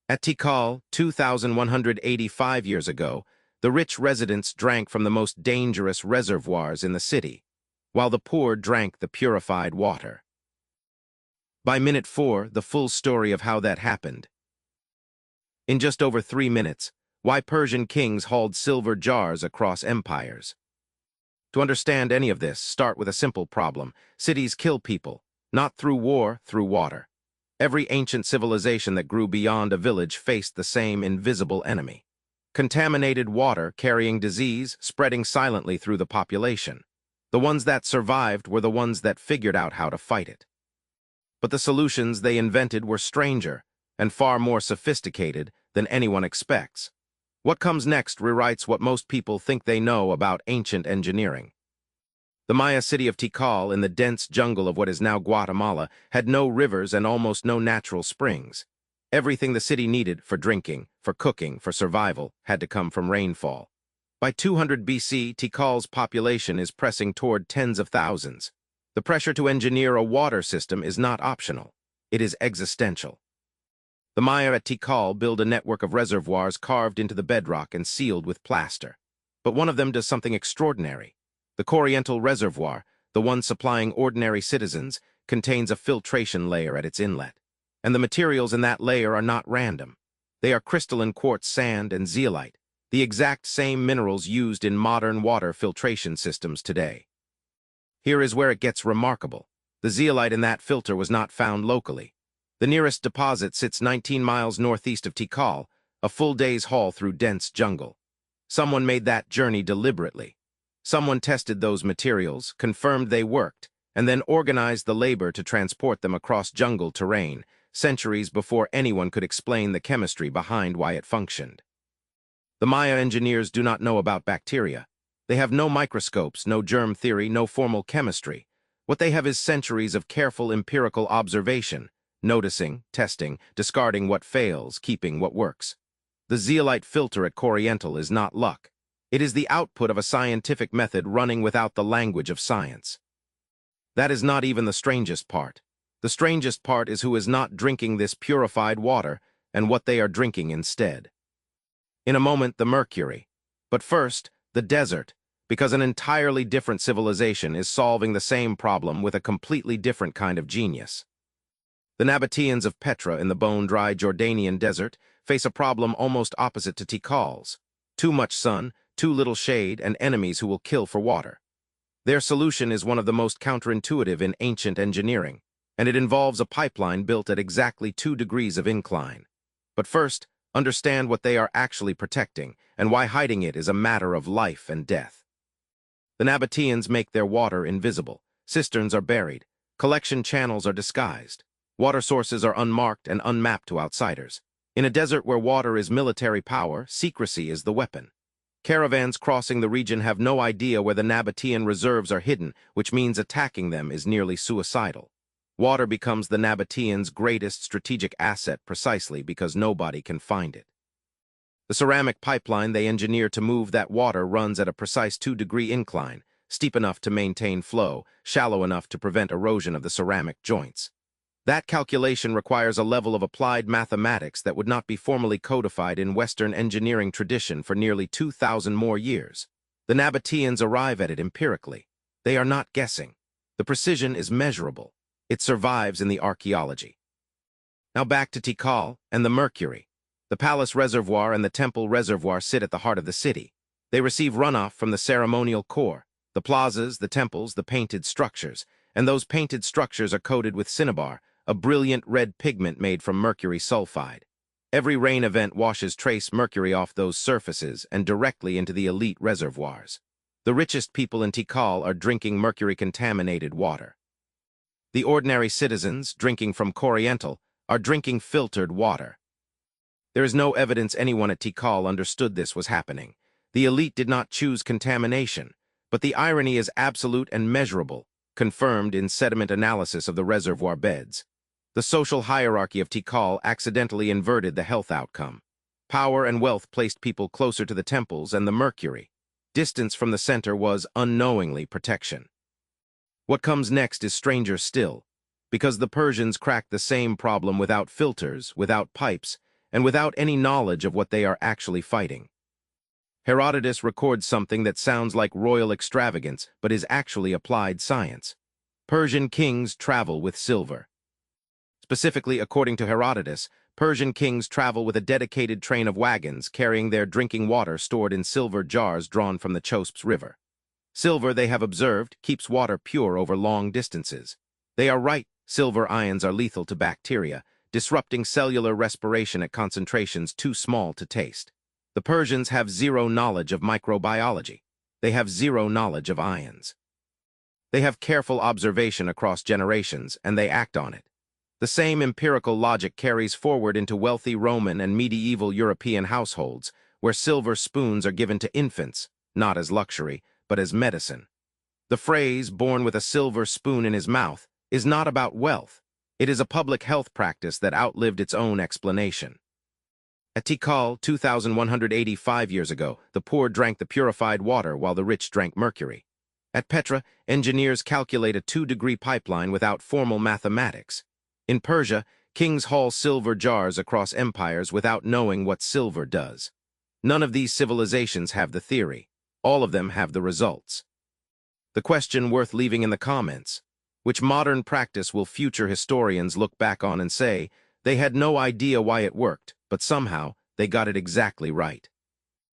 At Tikal, 2,185 years ago, the rich residents drank from the most dangerous reservoirs in the city, while the poor drank the purified water. By minute 4, the full story of how that happened. In just over 3 minutes, why Persian kings hauled silver jars across empires. To understand any of this, start with a simple problem. Cities kill people, not through war, through water. Every ancient civilization that grew beyond a village faced the same invisible enemy. Contaminated water carrying disease, spreading silently through the population. The ones that survived were the ones that figured out how to fight it. But the solutions they invented were stranger and far more sophisticated than anyone expects. What comes next rewrites what most people think they know about ancient engineering. The Maya city of Tikal, in the dense jungle of what is now Guatemala, had no rivers and almost no natural springs. Everything the city needed for drinking, for cooking, for survival had to come from rainfall. By 200 BC, Tikal's population is pressing toward tens of thousands. The pressure to engineer a water system is not optional. It is existential. The Maya at Tikal build a network of reservoirs carved into the bedrock and sealed with plaster. But one of them does something extraordinary. The Corriental Reservoir, the one supplying ordinary citizens, contains a filtration layer at its inlet. And the materials in that layer are not random. They are crystalline quartz sand and zeolite, the exact same minerals used in modern water filtration systems today. Here is where it gets remarkable. The zeolite in that filter was not found locally. The nearest deposit sits 19 miles northeast of Tikal, a full day's haul through dense jungle. Someone made that journey deliberately. Someone tested those materials, confirmed they worked, and then organized the labor to transport them across jungle terrain, centuries before anyone could explain the chemistry behind why it functioned. The Maya engineers do not know about bacteria. They have no microscopes, no germ theory, no formal chemistry. What they have is centuries of careful empirical observation, noticing, testing, discarding what fails, keeping what works. The zeolite filter at Corriental is not luck. It is the output of a scientific method running without the language of science. That is not even the strangest part. The strangest part is who is not drinking this purified water and what they are drinking instead. In a moment, the mercury. But first, the desert, because an entirely different civilization is solving the same problem with a completely different kind of genius. The Nabataeans of Petra in the bone-dry Jordanian desert face a problem almost opposite to Tikal's. Too much sun, too little shade, and enemies who will kill for water. Their solution is one of the most counterintuitive in ancient engineering, and it involves a pipeline built at exactly 2 degrees of incline. But first, understand what they are actually protecting, and why hiding it is a matter of life and death. The Nabataeans make their water invisible. Cisterns are buried. Collection channels are disguised. Water sources are unmarked and unmapped to outsiders. In a desert where water is military power, secrecy is the weapon. Caravans crossing the region have no idea where the Nabataean reserves are hidden, which means attacking them is nearly suicidal. Water becomes the Nabataeans' greatest strategic asset precisely because nobody can find it. The ceramic pipeline they engineer to move that water runs at a precise 2-degree incline, steep enough to maintain flow, shallow enough to prevent erosion of the ceramic joints. That calculation requires a level of applied mathematics that would not be formally codified in Western engineering tradition for nearly 2,000 more years. The Nabataeans arrive at it empirically. They are not guessing. The precision is measurable. It survives in the archaeology. Now back to Tikal and the mercury. The palace reservoir and the temple reservoir sit at the heart of the city. They receive runoff from the ceremonial core, the plazas, the temples, the painted structures, and those painted structures are coated with cinnabar, a brilliant red pigment made from mercury sulfide. Every rain event washes trace mercury off those surfaces and directly into the elite reservoirs. The richest people in Tikal are drinking mercury-contaminated water. The ordinary citizens, drinking from Corriental, are drinking filtered water. There is no evidence anyone at Tikal understood this was happening. The elite did not choose contamination, but the irony is absolute and measurable, confirmed in sediment analysis of the reservoir beds. The social hierarchy of Tikal accidentally inverted the health outcome. Power and wealth placed people closer to the temples and the mercury. Distance from the center was, unknowingly, protection. What comes next is stranger still, because the Persians cracked the same problem without filters, without pipes, and without any knowledge of what they are actually fighting. Herodotus records something that sounds like royal extravagance, but is actually applied science. Persian kings travel with silver. Specifically, according to Herodotus, Persian kings travel with a dedicated train of wagons carrying their drinking water stored in silver jars drawn from the Chavez River. Silver, they have observed, keeps water pure over long distances. They are right, silver ions are lethal to bacteria, disrupting cellular respiration at concentrations too small to taste. The Persians have zero knowledge of microbiology. They have zero knowledge of ions. They have careful observation across generations, and they act on it. The same empirical logic carries forward into wealthy Roman and medieval European households, where silver spoons are given to infants, not as luxury, but as medicine. The phrase, born with a silver spoon in his mouth, is not about wealth. It is a public health practice that outlived its own explanation. At Tikal, 2,185 years ago, the poor drank the purified water while the rich drank mercury. At Petra, engineers calculate a 2-degree pipeline without formal mathematics. In Persia, kings haul silver jars across empires without knowing what silver does. None of these civilizations have the theory. All of them have the results. The question worth leaving in the comments: which modern practice will future historians look back on and say, they had no idea why it worked, but somehow they got it exactly right?